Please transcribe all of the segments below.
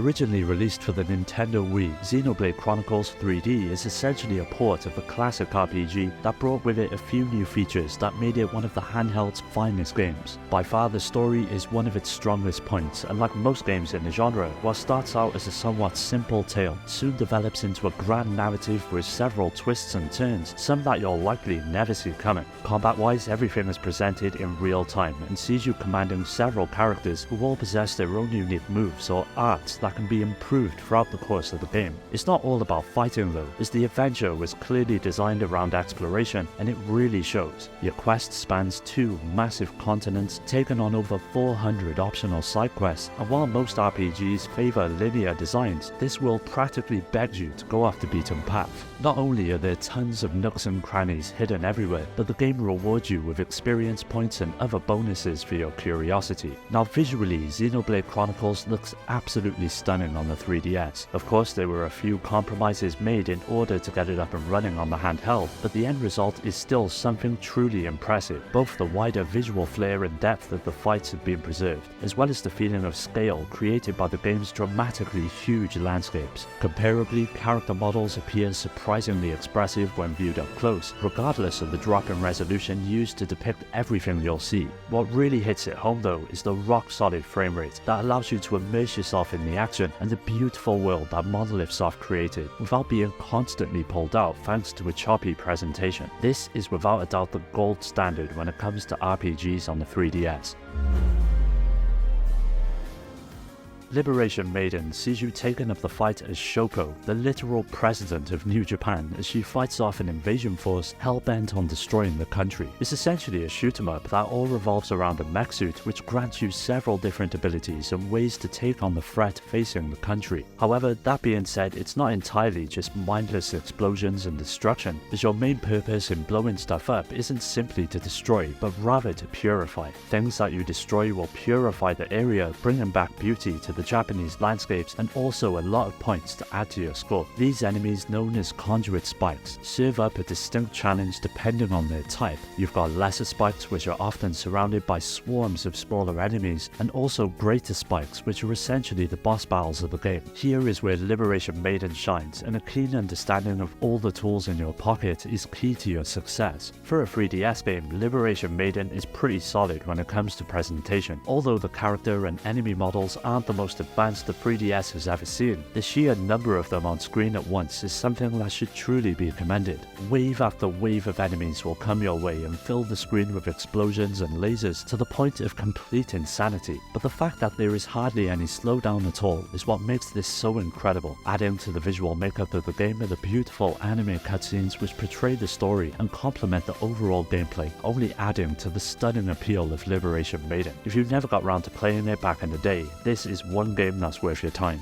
Originally released for the Nintendo Wii, Xenoblade Chronicles 3D is essentially a port of a classic RPG that brought with it a few new features that made it one of the handheld's finest games. By far, the story is one of its strongest points, and like most games in the genre, what starts out as a somewhat simple tale soon develops into a grand narrative with several twists and turns, some that you'll likely never see coming. Combat-wise, everything is presented in real time and sees you commanding several characters who all possess their own unique moves or arts that can be improved throughout the course of the game. It's not all about fighting though, as the adventure was clearly designed around exploration, and it really shows. Your quest spans 2 massive continents, taking on over 400 optional side quests, and while most RPGs favour linear designs, this world practically begs you to go off the beaten path. Not only are there tons of nooks and crannies hidden everywhere, but the game rewards you with experience points and other bonuses for your curiosity. Now visually, Xenoblade Chronicles looks absolutely stunning on the 3DS. Of course, there were a few compromises made in order to get it up and running on the handheld, but the end result is still something truly impressive. Both the wider visual flair and depth of the fights have been preserved, as well as the feeling of scale created by the game's dramatically huge landscapes. Comparably, character models appear surprisingly expressive when viewed up close, regardless of the drop in resolution used to depict everything you'll see. What really hits it home though is the rock-solid frame rate that allows you to immerse yourself in the action and the beautiful world that Monolith Soft created without being constantly pulled out thanks to a choppy presentation. This is without a doubt the gold standard when it comes to RPGs on the 3DS. Liberation Maiden sees you taking up the fight as Shoko, the literal president of New Japan, as she fights off an invasion force hell-bent on destroying the country. It's essentially a shoot-'em-up that all revolves around a mech suit which grants you several different abilities and ways to take on the threat facing the country. However, that being said, it's not entirely just mindless explosions and destruction, as your main purpose in blowing stuff up isn't simply to destroy, but rather to purify. Things that you destroy will purify the area, bringing back beauty to the Japanese landscapes and also a lot of points to add to your score. These enemies, known as conduit spikes, serve up a distinct challenge depending on their type. You've got lesser spikes, which are often surrounded by swarms of smaller enemies, and also greater spikes, which are essentially the boss battles of the game. Here is where Liberation Maiden shines, and a keen understanding of all the tools in your pocket is key to your success. For a 3DS game, Liberation Maiden is pretty solid when it comes to presentation. Although the character and enemy models aren't the most advanced the 3DS has ever seen, the sheer number of them on screen at once is something that should truly be commended. Wave after wave of enemies will come your way and fill the screen with explosions and lasers to the point of complete insanity, but the fact that there is hardly any slowdown at all is what makes this so incredible. Adding to the visual makeup of the game are the beautiful anime cutscenes which portray the story and complement the overall gameplay, only adding to the stunning appeal of Liberation Maiden. If you've never got round to playing it back in the day, this is one game that's worth your time.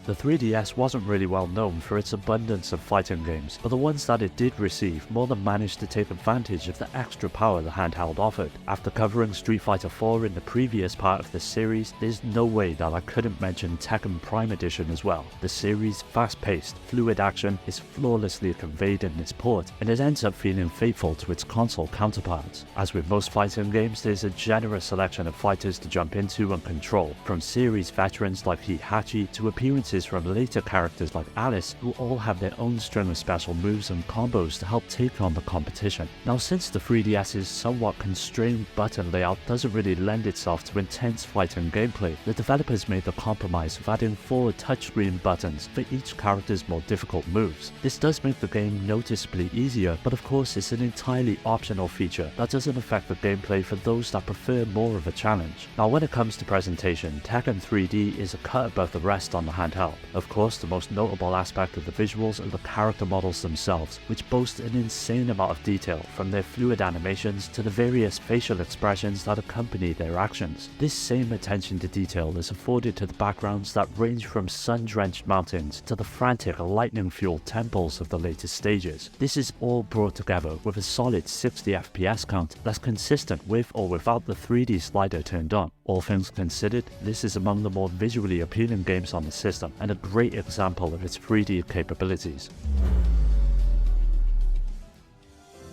The 3DS wasn't really well known for its abundance of fighting games, but the ones that it did receive more than managed to take advantage of the extra power the handheld offered. After covering Street Fighter 4 in the previous part of this series, there's no way that I couldn't mention Tekken Prime Edition as well. The series' fast-paced, fluid action is flawlessly conveyed in this port, and it ends up feeling faithful to its console counterparts. As with most fighting games, there's a generous selection of fighters to jump into and control, from series veterans like Heihachi to appearances from later characters like Alice, who all have their own string of special moves and combos to help take on the competition. Now, since the 3DS's somewhat constrained button layout doesn't really lend itself to intense fighting gameplay, the developers made the compromise of adding 4 touchscreen buttons for each character's more difficult moves. This does make the game noticeably easier, but of course it's an entirely optional feature that doesn't affect the gameplay for those that prefer more of a challenge. Now, when it comes to presentation, Tekken 3D is a cut above the rest on the handheld. Of course, the most notable aspect of the visuals are the character models themselves, which boast an insane amount of detail, from their fluid animations to the various facial expressions that accompany their actions. This same attention to detail is afforded to the backgrounds that range from sun-drenched mountains to the frantic lightning-fueled temples of the latest stages. This is all brought together with a solid 60 FPS count that's consistent with or without the 3D slider turned on. All things considered, this is among the more visually appealing games on the system, and a great example of its 3D capabilities.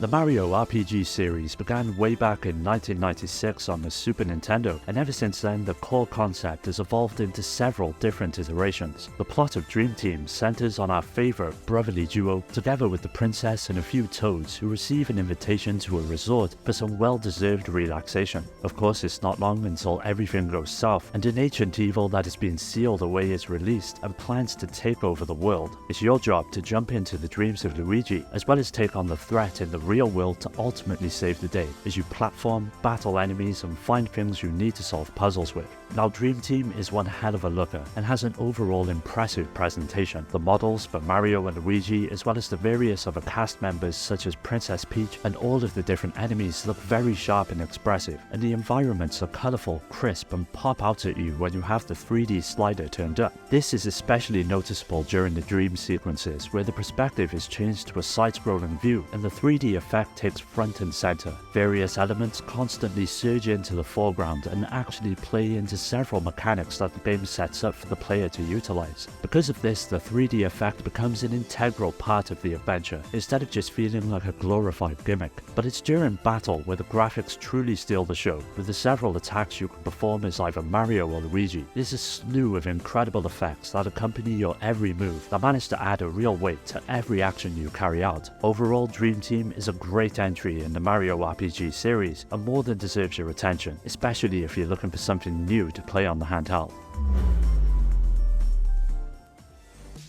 The Mario RPG series began way back in 1996 on the Super Nintendo, and ever since then the core concept has evolved into several different iterations. The plot of Dream Team centers on our favorite brotherly duo, together with the princess and a few toads who receive an invitation to a resort for some well-deserved relaxation. Of course, it's not long until everything goes south, and an ancient evil that has been sealed away is released and plans to take over the world. It's your job to jump into the dreams of Luigi, as well as take on the threat in the real world to ultimately save the day, as you platform, battle enemies, and find things you need to solve puzzles with. Now, Dream Team is one hell of a looker and has an overall impressive presentation. The models for Mario and Luigi, as well as the various other cast members such as Princess Peach and all of the different enemies, look very sharp and expressive, and the environments are colourful, crisp, and pop out at you when you have the 3D slider turned up. This is especially noticeable during the dream sequences, where the perspective is changed to a side-scrolling view and the 3D effect takes front and center. Various elements constantly surge into the foreground and actually play into several mechanics that the game sets up for the player to utilize. Because of this, the 3D effect becomes an integral part of the adventure, instead of just feeling like a glorified gimmick. But it's during battle where the graphics truly steal the show. With the several attacks you can perform as either Mario or Luigi, there's a slew of incredible effects that accompany your every move that manage to add a real weight to every action you carry out. Overall, Dream Team is a great entry in the Mario RPG series and more than deserves your attention, especially if you're looking for something new to play on the handheld.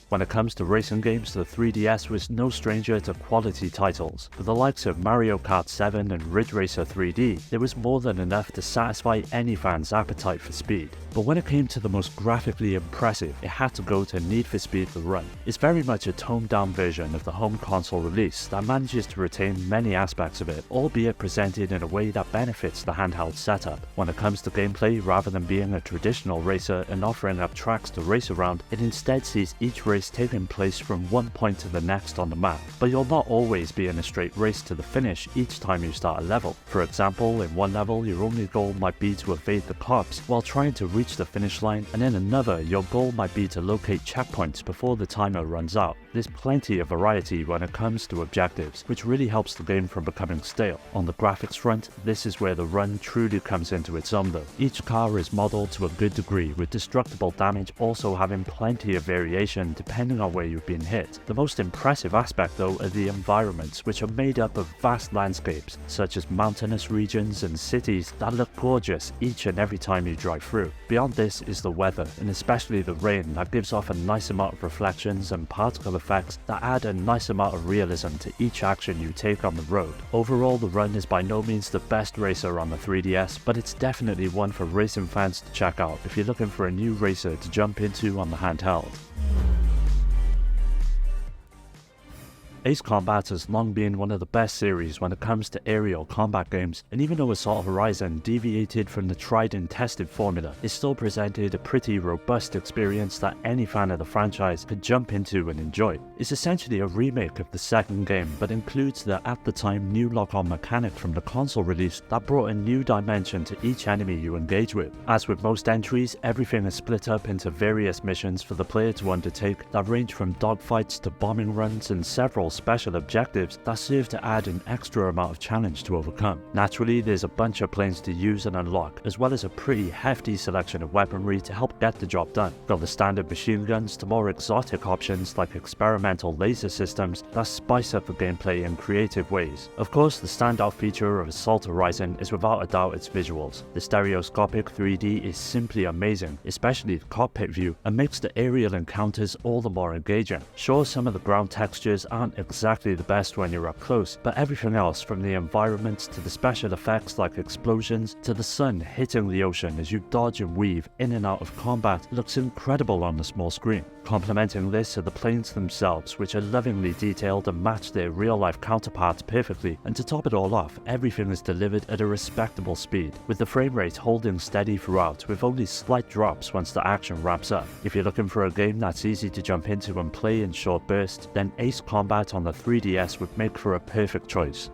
When it comes to racing games, the 3DS was no stranger to quality titles. With the likes of Mario Kart 7 and Ridge Racer 3D, there was more than enough to satisfy any fan's appetite for speed. But when it came to the most graphically impressive, it had to go to Need for Speed The Run. It's very much a toned-down version of the home console release that manages to retain many aspects of it, albeit presented in a way that benefits the handheld setup. When it comes to gameplay, rather than being a traditional racer and offering up tracks to race around, it instead sees each race taking place from one point to the next on the map. But you'll not always be in a straight race to the finish each time you start a level. For example, in one level, your only goal might be to evade the cops while trying to reach the finish line, and in another, your goal might be to locate checkpoints before the timer runs out. There's plenty of variety when it comes to objectives, which really helps the game from becoming stale. On the graphics front, this is where the run truly comes into its own though. Each car is modeled to a good degree, with destructible damage also having plenty of variation depending on where you've been hit. The most impressive aspect though are the environments, which are made up of vast landscapes, such as mountainous regions and cities that look gorgeous each and every time you drive through. Beyond this is the weather, and especially the rain, that gives off a nice amount of reflections and particle effects that add a nice amount of realism to each action you take on the road. Overall, the run is by no means the best racer on the 3DS, but it's definitely one for racing fans to check out if you're looking for a new racer to jump into on the handheld. Ace Combat has long been one of the best series when it comes to aerial combat games, and even though Assault Horizon deviated from the tried and tested formula, it still presented a pretty robust experience that any fan of the franchise could jump into and enjoy. It's essentially a remake of the second game, but includes the at the time new lock-on mechanic from the console release that brought a new dimension to each enemy you engage with. As with most entries, everything is split up into various missions for the player to undertake that range from dogfights to bombing runs and several special objectives that serve to add an extra amount of challenge to overcome. Naturally, there's a bunch of planes to use and unlock, as well as a pretty hefty selection of weaponry to help get the job done. From the standard machine guns to more exotic options like experimental laser systems that spice up the gameplay in creative ways. Of course, the standout feature of Assault Horizon is without a doubt its visuals. The stereoscopic 3D is simply amazing, especially the cockpit view, and makes the aerial encounters all the more engaging. Sure, some of the ground textures aren't exactly the best when you're up close, but everything else, from the environments to the special effects like explosions to the sun hitting the ocean as you dodge and weave in and out of combat, looks incredible on the small screen. Complementing this are the planes themselves, which are lovingly detailed and match their real-life counterparts perfectly, and to top it all off, everything is delivered at a respectable speed, with the frame rate holding steady throughout with only slight drops once the action wraps up. If you're looking for a game that's easy to jump into and play in short bursts, then Ace Combat on the 3DS would make for a perfect choice.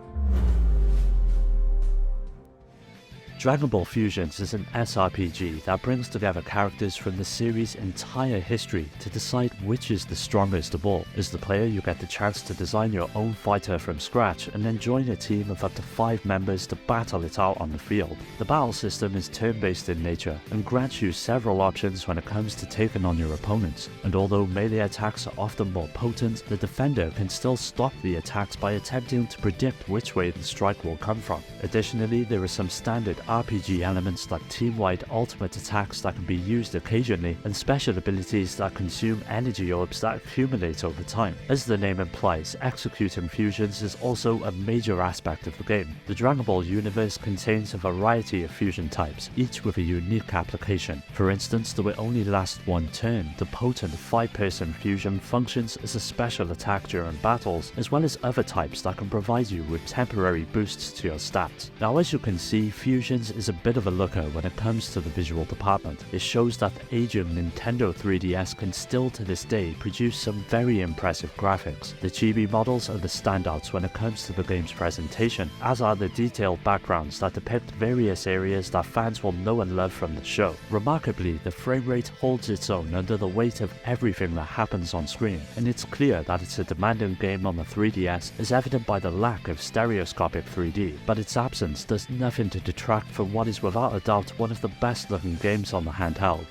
Dragon Ball Fusions is an SRPG that brings together characters from the series' entire history to decide which is the strongest of all. As the player, you get the chance to design your own fighter from scratch and then join a team of up to 5 members to battle it out on the field. The battle system is turn-based in nature and grants you several options when it comes to taking on your opponents. And although melee attacks are often more potent, the defender can still stop the attacks by attempting to predict which way the strike will come from. Additionally, there are some standard RPG elements like team-wide ultimate attacks that can be used occasionally, and special abilities that consume energy orbs that accumulate over time. As the name implies, executing fusions is also a major aspect of the game. The Dragon Ball universe contains a variety of fusion types, each with a unique application. For instance, though it only lasts one turn, the potent 5-person fusion functions as a special attack during battles, as well as other types that can provide you with temporary boosts to your stats. Now, as you can see, fusions is a bit of a looker when it comes to the visual department. It shows that the aging Nintendo 3DS can still to this day produce some very impressive graphics. The chibi models are the standouts when it comes to the game's presentation, as are the detailed backgrounds that depict various areas that fans will know and love from the show. Remarkably, the frame rate holds its own under the weight of everything that happens on screen, and it's clear that it's a demanding game on the 3DS, as evident by the lack of stereoscopic 3D, but its absence does nothing to detract from what is without a doubt one of the best looking games on the handheld.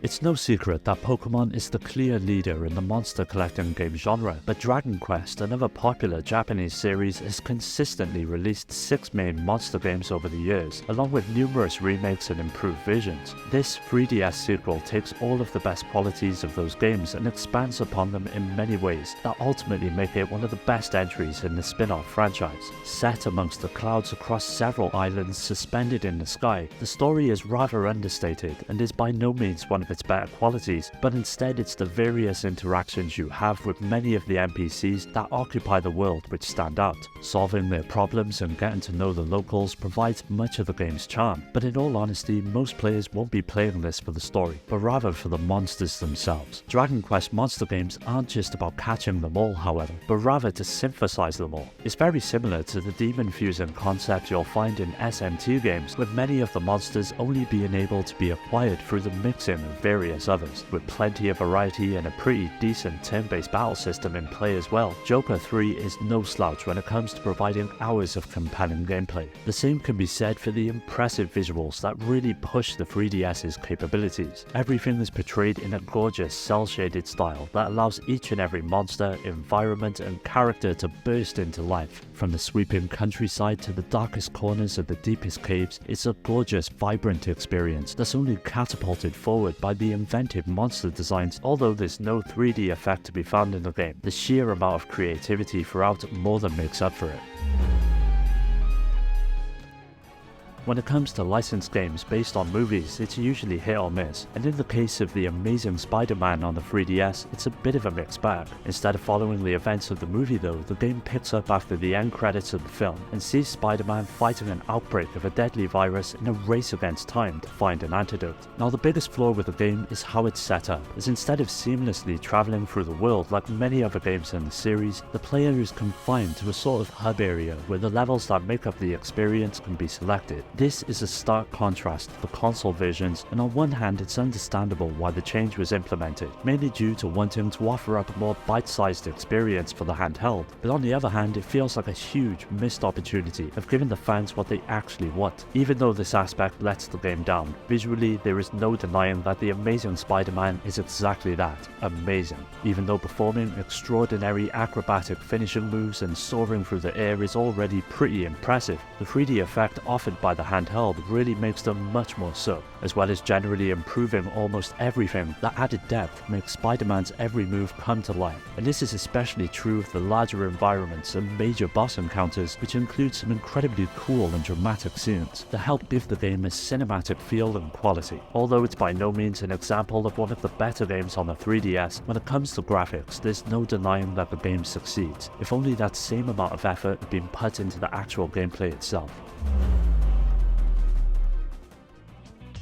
It's no secret that Pokemon is the clear leader in the monster collecting game genre, but Dragon Quest, another popular Japanese series, has consistently released 6 main monster games over the years, along with numerous remakes and improved versions. This 3DS sequel takes all of the best qualities of those games and expands upon them in many ways that ultimately make it one of the best entries in the spin-off franchise. Set amongst the clouds across several islands suspended in the sky, the story is rather understated and is by no means one of its better qualities, but instead it's the various interactions you have with many of the NPCs that occupy the world which stand out. Solving their problems and getting to know the locals provides much of the game's charm, but in all honesty, most players won't be playing this for the story, but rather for the monsters themselves. Dragon Quest monster games aren't just about catching them all, however, but rather to synthesize them all. It's very similar to the demon fusing concept you'll find in SMT games, with many of the monsters only being able to be acquired through the mixing of various others. With plenty of variety and a pretty decent turn-based battle system in play as well, Joker 3 is no slouch when it comes to providing hours of compelling gameplay. The same can be said for the impressive visuals that really push the 3DS's capabilities. Everything is portrayed in a gorgeous cel-shaded style that allows each and every monster, environment and character to burst into life. From the sweeping countryside to the darkest corners of the deepest caves, it's a gorgeous, vibrant experience that's only catapulted forward by the inventive monster designs. Although there's no 3D effect to be found in the game, the sheer amount of creativity throughout more than makes up for it. When it comes to licensed games based on movies, it's usually hit or miss, and in the case of The Amazing Spider-Man on the 3DS, it's a bit of a mixed bag. Instead of following the events of the movie though, the game picks up after the end credits of the film, and sees Spider-Man fighting an outbreak of a deadly virus in a race against time to find an antidote. Now the biggest flaw with the game is how it's set up, as instead of seamlessly travelling through the world like many other games in the series, the player is confined to a sort of hub area where the levels that make up the experience can be selected. This is a stark contrast to the console versions, and on one hand it's understandable why the change was implemented, mainly due to wanting to offer up a more bite-sized experience for the handheld, but on the other hand it feels like a huge missed opportunity of giving the fans what they actually want. Even though this aspect lets the game down, visually there is no denying that The Amazing Spider-Man is exactly that, amazing. Even though performing extraordinary acrobatic finishing moves and soaring through the air is already pretty impressive, the 3D effect offered by the handheld really makes them much more so. As well as generally improving almost everything, the added depth makes Spider-Man's every move come to life, and this is especially true of the larger environments and major boss encounters, which include some incredibly cool and dramatic scenes that help give the game a cinematic feel and quality. Although it's by no means an example of one of the better games on the 3DS, when it comes to graphics, there's no denying that the game succeeds, if only that same amount of effort had been put into the actual gameplay itself.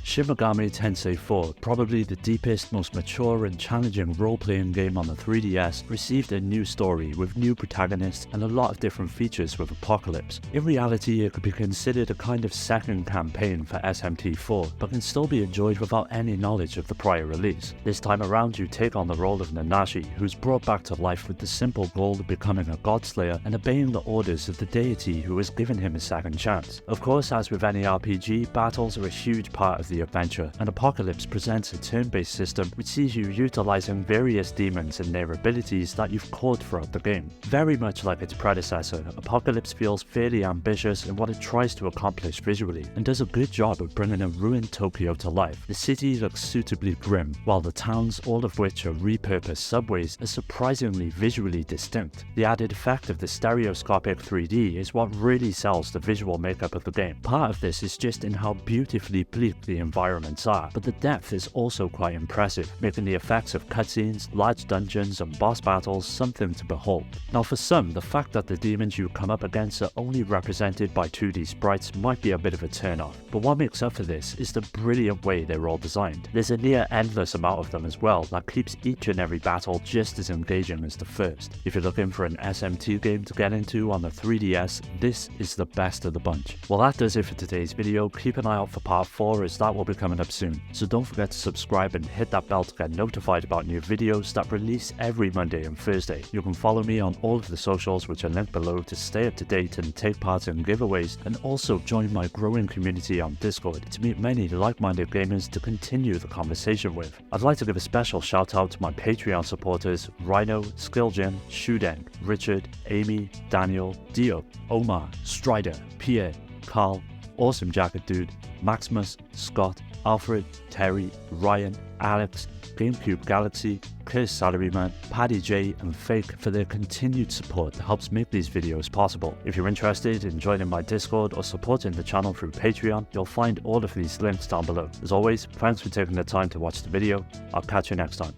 Shin Megami Tensei 4, probably the deepest, most mature and challenging role-playing game on the 3DS, received a new story with new protagonists and a lot of different features with Apocalypse. In reality, it could be considered a kind of second campaign for SMT4, but can still be enjoyed without any knowledge of the prior release. This time around, you take on the role of Nanashi, who's brought back to life with the simple goal of becoming a godslayer and obeying the orders of the deity who has given him a second chance. Of course, as with any RPG, battles are a huge part of the adventure, and Apocalypse presents a turn-based system which sees you utilizing various demons and their abilities that you've caught throughout the game. Very much like its predecessor, Apocalypse feels fairly ambitious in what it tries to accomplish visually, and does a good job of bringing a ruined Tokyo to life. The city looks suitably grim, while the towns, all of which are repurposed subways, are surprisingly visually distinct. The added effect of the stereoscopic 3D is what really sells the visual makeup of the game. Part of this is just in how beautifully bleak the environments are, but the depth is also quite impressive, making the effects of cutscenes, large dungeons and boss battles something to behold. Now for some, the fact that the demons you come up against are only represented by 2D sprites might be a bit of a turn-off, but what makes up for this is the brilliant way they're all designed. There's a near endless amount of them as well that keeps each and every battle just as engaging as the first. If you're looking for an SMT game to get into on the 3DS, this is the best of the bunch. Well, that does it for today's video. Keep an eye out for part 4 as that will be coming up soon. So don't forget to subscribe and hit that bell to get notified about new videos that release every Monday and Thursday. You can follow me on all of the socials which are linked below to stay up to date and take part in giveaways, and also join my growing community on Discord to meet many like-minded gamers to continue the conversation with. I'd like to give a special shout out to my Patreon supporters Rhino, Skilljin, Shudeng, Richard, Amy, Daniel, Dio, Omar, Strider, Pierre, Carl, Awesome Jacket Dude, Maximus, Scott, Alfred, Terry, Ryan, Alex, GameCube Galaxy, Curse Salaryman, Paddy J and Fake for their continued support that helps make these videos possible. If you're interested in joining my Discord or supporting the channel through Patreon, you'll find all of these links down below. As always, thanks for taking the time to watch the video. I'll catch you next time.